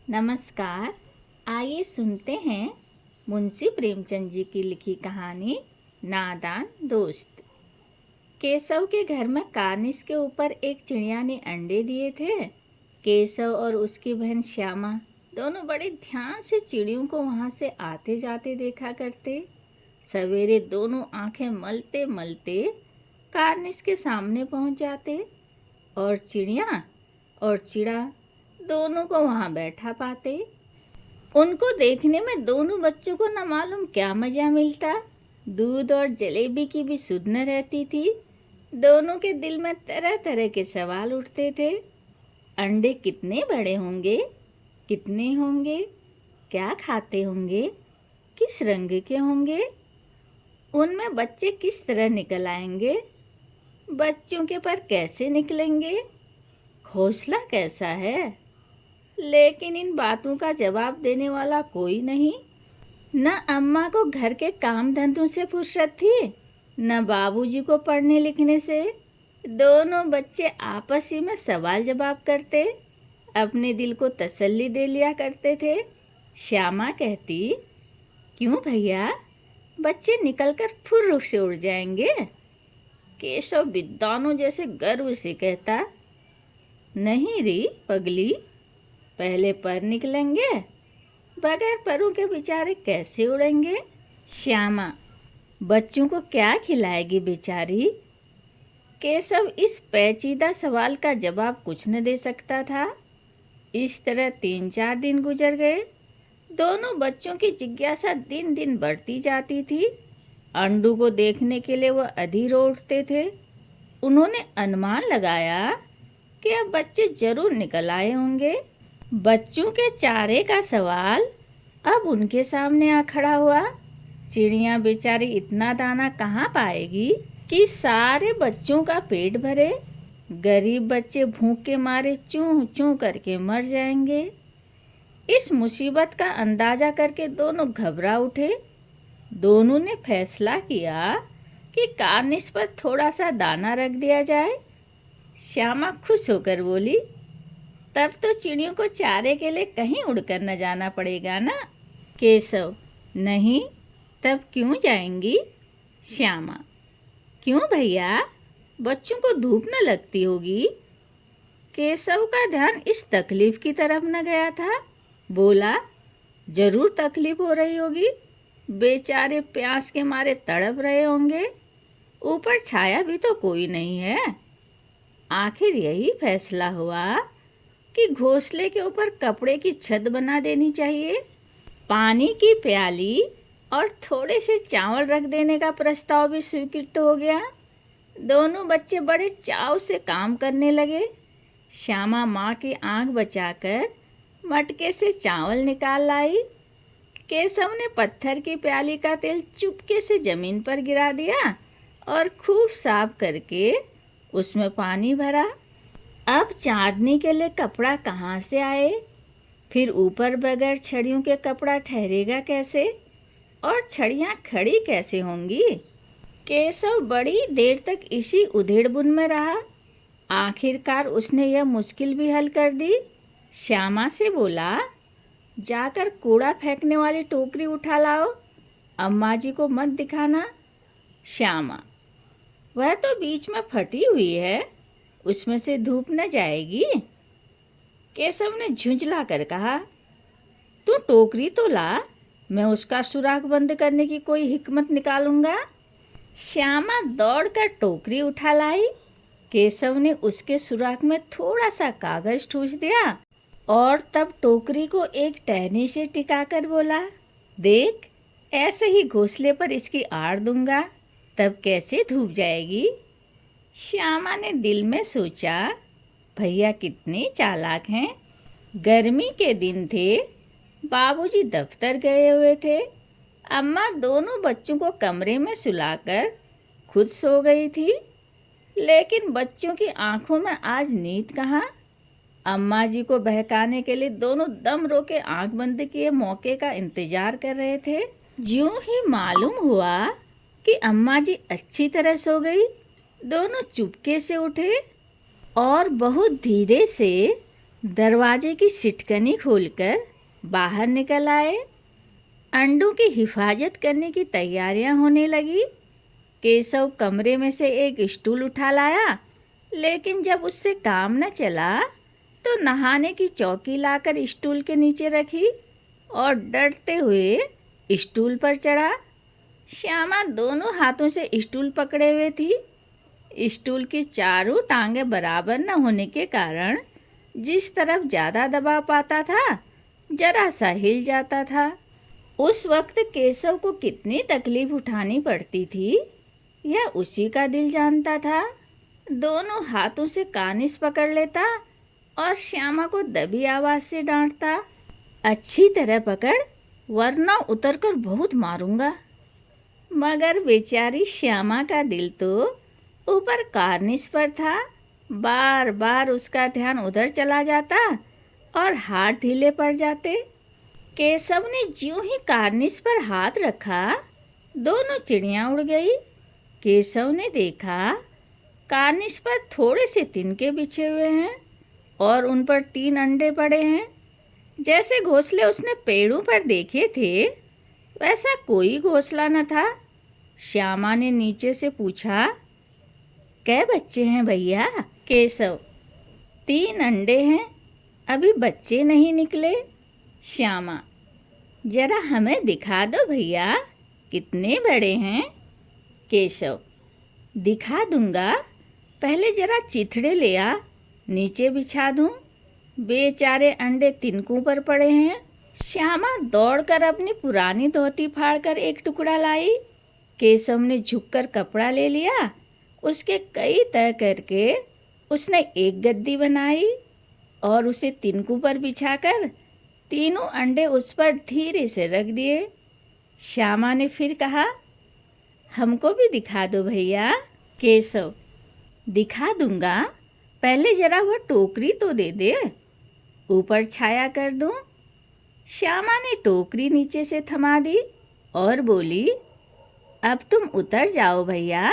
नमस्कार। आइए सुनते हैं मुंशी प्रेमचंद जी की लिखी कहानी नादान दोस्त। केशव के घर में कार्निस के ऊपर एक चिड़िया ने अंडे दिए थे। केशव और उसकी बहन श्यामा दोनों बड़े ध्यान से चिड़ियों को वहां से आते जाते देखा करते। सवेरे दोनों आंखें मलते मलते कार्निस के सामने पहुंच जाते और चिड़िया और चिड़ा दोनों को वहां बैठा पाते। उनको देखने में दोनों बच्चों को न मालूम क्या मजा मिलता। दूध और जलेबी की भी सुध न रहती थी। दोनों के दिल में तरह तरह के सवाल उठते थे। अंडे कितने बड़े होंगे, कितने होंगे, क्या खाते होंगे, किस रंग के होंगे, उनमें बच्चे किस तरह निकल आएंगे, बच्चों के पर कैसे निकलेंगे, घोंसला कैसा है। लेकिन इन बातों का जवाब देने वाला कोई नहीं। न अम्मा को घर के काम धंधों से फुर्सत थी, न बाबूजी को पढ़ने लिखने से। दोनों बच्चे आपस ही में सवाल जवाब करते, अपने दिल को तसल्ली दे लिया करते थे। श्यामा कहती, क्यों भैया, बच्चे निकलकर फुर्र से उड़ जाएंगे। केशव विद्वानों जैसे गर्व से कहता, नहीं री पगली, पहले पर निकलेंगे, बगैर परों के बेचारे कैसे उड़ेंगे। श्यामा, बच्चों को क्या खिलाएगी बेचारी। केशव इस पेचीदा सवाल का जवाब कुछ न दे सकता था। इस तरह 3-4 दिन गुजर गए। दोनों बच्चों की जिज्ञासा दिन दिन बढ़ती जाती थी। अंडू को देखने के लिए वह अधीर हो उठते थे। उन्होंने अनुमान लगाया कि अब बच्चे जरूर निकल आए होंगे। बच्चों के चारे का सवाल अब उनके सामने आ खड़ा हुआ। चिड़िया बेचारी इतना दाना कहाँ पाएगी कि सारे बच्चों का पेट भरे। गरीब बच्चे भूख के मारे चूं चूं करके मर जाएंगे। इस मुसीबत का अंदाजा करके दोनों घबरा उठे। दोनों ने फैसला किया कि कार्निस पर थोड़ा सा दाना रख दिया जाए। श्यामा खुश होकर बोली, तब तो चिड़ियों को चारे के लिए कहीं उड़कर न जाना पड़ेगा ना। केशव, नहीं, तब क्यों जाएंगी। श्यामा, क्यों भैया, बच्चों को धूप न लगती होगी। केशव का ध्यान इस तकलीफ की तरफ न गया था। बोला, जरूर तकलीफ हो रही होगी, बेचारे प्यास के मारे तड़प रहे होंगे, ऊपर छाया भी तो कोई नहीं है। आखिर यही फैसला हुआ कि घोंसले के ऊपर कपड़े की छत बना देनी चाहिए। पानी की प्याली और थोड़े से चावल रख देने का प्रस्ताव भी स्वीकृत हो गया। दोनों बच्चे बड़े चाव से काम करने लगे। श्यामा माँ की आंख बचाकर मटके से चावल निकाल लाई। केशव ने पत्थर की प्याली का तेल चुपके से जमीन पर गिरा दिया और खूब साफ करके उसमें पानी भरा। अब चांदनी के लिए कपड़ा कहाँ से आए, फिर ऊपर बगैर छड़ियों के कपड़ा ठहरेगा कैसे, और छड़ियाँ खड़ी कैसे होंगी। केशव बड़ी देर तक इसी उधेड़बुन में रहा। आखिरकार उसने यह मुश्किल भी हल कर दी। श्यामा से बोला, जाकर कूड़ा फेंकने वाली टोकरी उठा लाओ, अम्मा जी को मत दिखाना। श्यामा, वह तो बीच में फटी हुई है, उसमें से धूप न जाएगी। केशव ने झुंझला कर कहा, तू टोकरी तो ला, मैं उसका सुराख बंद करने की कोई हिकमत निकालूंगा। श्यामा दौड़कर टोकरी उठा लाई। केशव ने उसके सुराख में थोड़ा सा कागज ठूस दिया और तब टोकरी को एक टहनी से टिकाकर बोला, देख, ऐसे ही घोंसले पर इसकी आड़ दूंगा, तब कैसे धूप जाएगी। श्यामा ने दिल में सोचा, भैया कितने चालाक हैं। गर्मी के दिन थे, बाबूजी दफ्तर गए हुए थे, अम्मा दोनों बच्चों को कमरे में सुलाकर खुद सो गई थी। लेकिन बच्चों की आंखों में आज नींद कहाँ। अम्मा जी को बहकाने के लिए दोनों दम रोके आंख बंद किए मौके का इंतजार कर रहे थे। ज्यों ही मालूम हुआ कि अम्मा जी अच्छी तरह सो गई, दोनों चुपके से उठे और बहुत धीरे से दरवाजे की सिटकनी खोलकर बाहर निकल आए। अंडों की हिफाजत करने की तैयारियां होने लगी। केशव कमरे में से एक स्टूल उठा लाया, लेकिन जब उससे काम न चला तो नहाने की चौकी लाकर स्टूल के नीचे रखी और डरते हुए स्टूल पर चढ़ा। श्यामा दोनों हाथों से स्टूल पकड़े हुए थी। स्टूल की चारों टांगें बराबर न होने के कारण जिस तरफ ज़्यादा दबाव पाता था, जरा सा हिल जाता था। उस वक्त केशव को कितनी तकलीफ उठानी पड़ती थी, यह उसी का दिल जानता था। दोनों हाथों से कानिस पकड़ लेता और श्यामा को दबी आवाज से डांटता, अच्छी तरह पकड़ वरना उतरकर बहुत मारूंगा। मगर बेचारी श्यामा का दिल तो ऊपर कार्निस पर था। बार बार उसका ध्यान उधर चला जाता और हाथ ढीले पड़ जाते। केशव ने ज्यों ही कार्निस पर हाथ रखा, दोनों चिड़ियां उड़ गई। केशव ने देखा कार्निस पर थोड़े से तिनके बिछे हुए हैं और उन पर 3 अंडे पड़े हैं। जैसे घोंसले उसने पेड़ों पर देखे थे, वैसा कोई घोंसला न था। श्यामा ने नीचे से पूछा, कै बच्चे हैं भैया? केशव, 3 अंडे हैं, अभी बच्चे नहीं निकले। श्यामा, जरा हमें दिखा दो भैया, कितने बड़े हैं? केशव, दिखा दूंगा, पहले जरा चिथड़े ले आ, नीचे बिछा दूं। बेचारे अंडे तिनकों पर पड़े हैं। श्यामा दौड़कर अपनी पुरानी धोती फाड़कर एक टुकड़ा लाई। केशव ने झुककर कपड़ा ले लिया। उसके कई तह करके उसने एक गद्दी बनाई और उसे तिनकों पर बिछाकर 3 अंडे उस पर धीरे से रख दिए। श्यामा ने फिर कहा, हमको भी दिखा दो भैया। केशव, दिखा दूंगा, पहले जरा वह टोकरी तो दे दे, ऊपर छाया कर दूं। श्यामा ने टोकरी नीचे से थमा दी और बोली, अब तुम उतर जाओ भैया,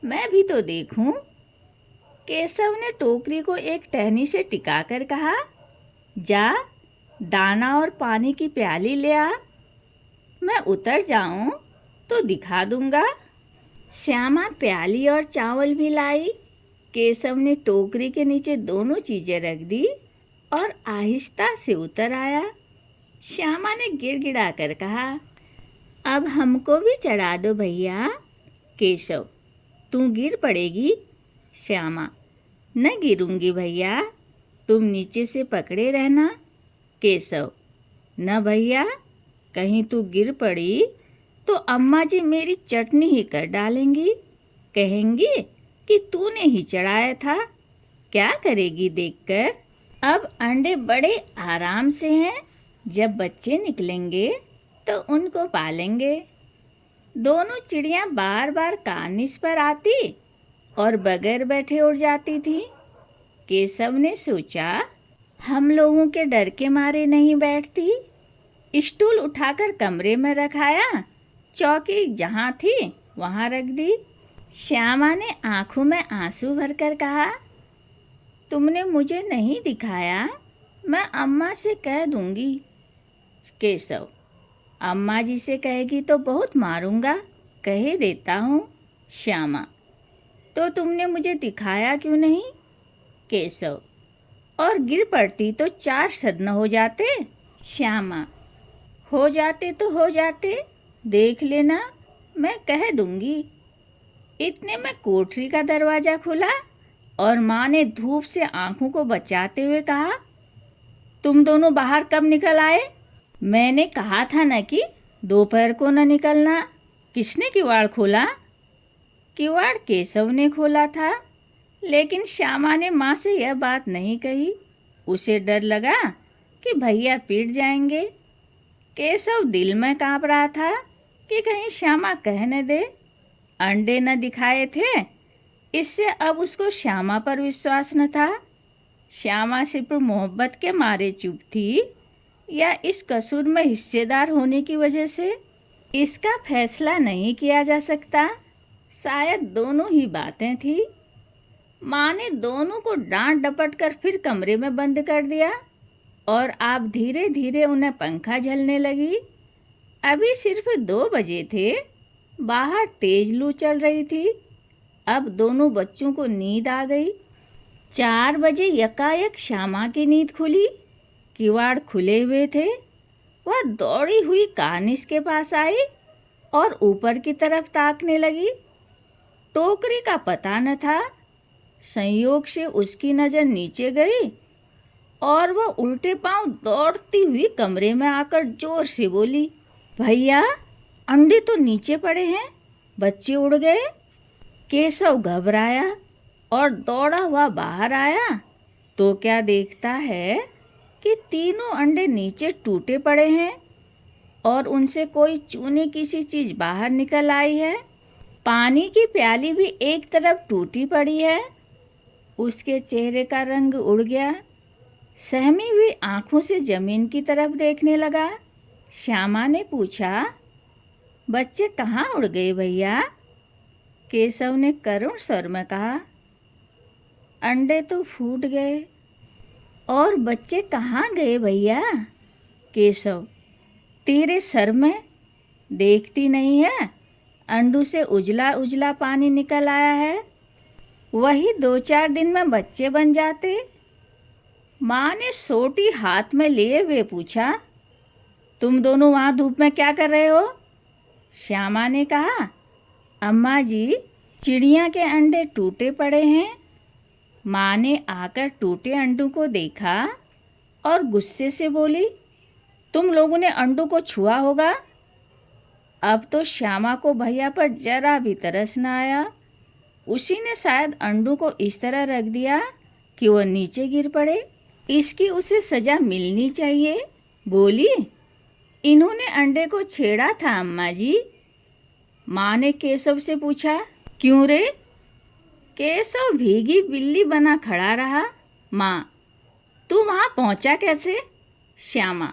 मैं भी तो देखूं। केशव ने टोकरी को एक टहनी से टिकाकर कहा, जा दाना और पानी की प्याली ले आ, मैं उतर जाऊं तो दिखा दूंगा। श्यामा प्याली और चावल भी लाई। केशव ने टोकरी के नीचे दोनों चीजें रख दी और आहिस्ता से उतर आया। श्यामा ने गिड़गिड़ा कर कहा, अब हमको भी चढ़ा दो भैया। केशव, तू गिर पड़ेगी। श्यामा, न गिरूंगी भैया, तुम नीचे से पकड़े रहना। केशव, न भैया, कहीं तू गिर पड़ी तो अम्मा जी मेरी चटनी ही कर डालेंगी, कहेंगी कि तूने ही चढ़ाया था। क्या करेगी देखकर? अब अंडे बड़े आराम से हैं, जब बच्चे निकलेंगे तो उनको पालेंगे। दोनों चिड़ियां बार बार कार्निस पर आती और बगैर बैठे उड़ जाती थी। केशव ने सोचा, हम लोगों के डर के मारे नहीं बैठती। स्टूल उठाकर कमरे में रखाया, चौकी जहाँ थी वहाँ रख दी। श्यामा ने आंखों में आंसू भरकर कहा, तुमने मुझे नहीं दिखाया, मैं अम्मा से कह दूंगी। केशव, अम्मा जी से कहेगी तो बहुत मारूंगा, कहे देता हूँ। श्यामा, तो तुमने मुझे दिखाया क्यों नहीं? केशव, और गिर पड़ती तो 4 सदन हो जाते। श्यामा, हो जाते तो हो जाते, देख लेना, मैं कह दूंगी। इतने में कोठरी का दरवाजा खुला और माँ ने धूप से आंखों को बचाते हुए कहा, तुम दोनों बाहर कब निकल आए? मैंने कहा था न कि दोपहर को न निकलना। किसने किवाड़ खोला? किवाड़ केशव ने खोला था, लेकिन श्यामा ने माँ से यह बात नहीं कही। उसे डर लगा कि भैया पीट जाएंगे। केशव दिल में काँप रहा था कि कहीं श्यामा कह न दे। अंडे न दिखाए थे, इससे अब उसको श्यामा पर विश्वास न था। श्यामा सिर्फ मोहब्बत के मारे चुप थी या इस कसूर में हिस्सेदार होने की वजह से, इसका फैसला नहीं किया जा सकता। शायद दोनों ही बातें थी। माँ ने दोनों को डांट डपट कर फिर कमरे में बंद कर दिया और आप धीरे धीरे उन्हें पंखा झलने लगी। अभी सिर्फ 2 बजे थे, बाहर तेज लू चल रही थी। अब दोनों बच्चों को नींद आ गई। 4 बजे यकायक श्यामा की नींद खुली। किवाड़ खुले हुए थे। वह दौड़ी हुई कानिस के पास आई और ऊपर की तरफ ताकने लगी। टोकरी का पता न था। संयोग से उसकी नज़र नीचे गई और वह उल्टे पांव दौड़ती हुई कमरे में आकर जोर से बोली, भैया, अंडे तो नीचे पड़े हैं, बच्चे उड़ गए। केशव घबराया और दौड़ा हुआ बाहर आया तो क्या देखता है कि तीनों अंडे नीचे टूटे पड़े हैं और उनसे कोई चूने की सी चीज़ बाहर निकल आई है। पानी की प्याली भी एक तरफ टूटी पड़ी है। उसके चेहरे का रंग उड़ गया। सहमी हुई आंखों से जमीन की तरफ देखने लगा। श्यामा ने पूछा, बच्चे कहाँ उड़ गए भैया? केशव ने करुण स्वर में कहा, अंडे तो फूट गए। और बच्चे कहाँ गए भैया? केशव, तेरे सर में देखती नहीं है, अंडों से उजला उजला पानी निकल आया है। वही 2-4 दिन में बच्चे बन जाते। माँ ने सोटी हाथ में लिए हुए पूछा, तुम दोनों वहाँ धूप में क्या कर रहे हो? श्यामा ने कहा, अम्मा जी, चिड़िया के अंडे टूटे पड़े हैं। माँ ने आकर टूटे अंडों को देखा और गुस्से से बोली, तुम लोगों ने अंडों को छुआ होगा। अब तो श्यामा को भैया पर जरा भी तरस न आया। उसी ने शायद अंडों को इस तरह रख दिया कि वह नीचे गिर पड़े। इसकी उसे सजा मिलनी चाहिए। बोली, इन्होंने अंडे को छेड़ा था अम्मा जी। माँ ने केशव से पूछा, क्यों रे? केशव भीगी बिल्ली बना खड़ा रहा। माँ, तू वहाँ पहुँचा कैसे? श्यामा,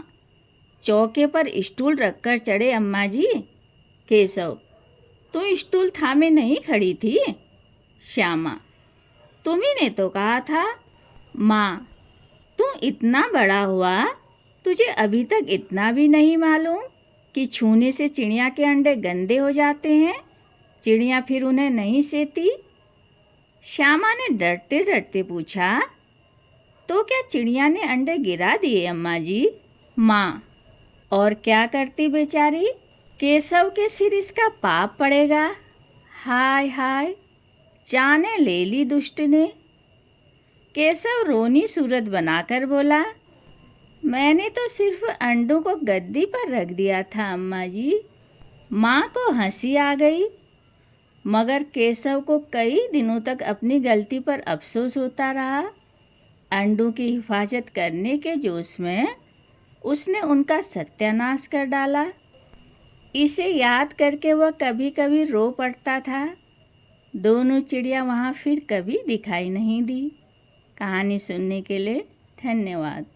चौके पर स्टूल रखकर चढ़े अम्मा जी। केशव, तू स्टूल थामे नहीं खड़ी थी। श्यामा, तुम्ही ने तो कहा था। माँ, तू इतना बड़ा हुआ, तुझे अभी तक इतना भी नहीं मालूम कि छूने से चिड़िया के अंडे गंदे हो जाते हैं। चिड़िया फिर उन्हें नहीं सेती। श्यामा ने डरते डरते पूछा, तो क्या चिड़िया ने अंडे गिरा दिए अम्मा जी? माँ, और क्या करती बेचारी? केशव के सिर इसका पाप पड़ेगा। हाय हाय, जाने ले ली दुष्ट ने। केशव रोनी सूरत बनाकर बोला, मैंने तो सिर्फ अंडों को गद्दी पर रख दिया था अम्मा जी। माँ को हंसी आ गई, मगर केशव को कई दिनों तक अपनी गलती पर अफसोस होता रहा। अंडों की हिफाजत करने के जोश में उसने उनका सत्यानाश कर डाला। इसे याद करके वह कभी कभी रो पड़ता था। दोनों चिड़िया वहाँ फिर कभी दिखाई नहीं दी। कहानी सुनने के लिए धन्यवाद।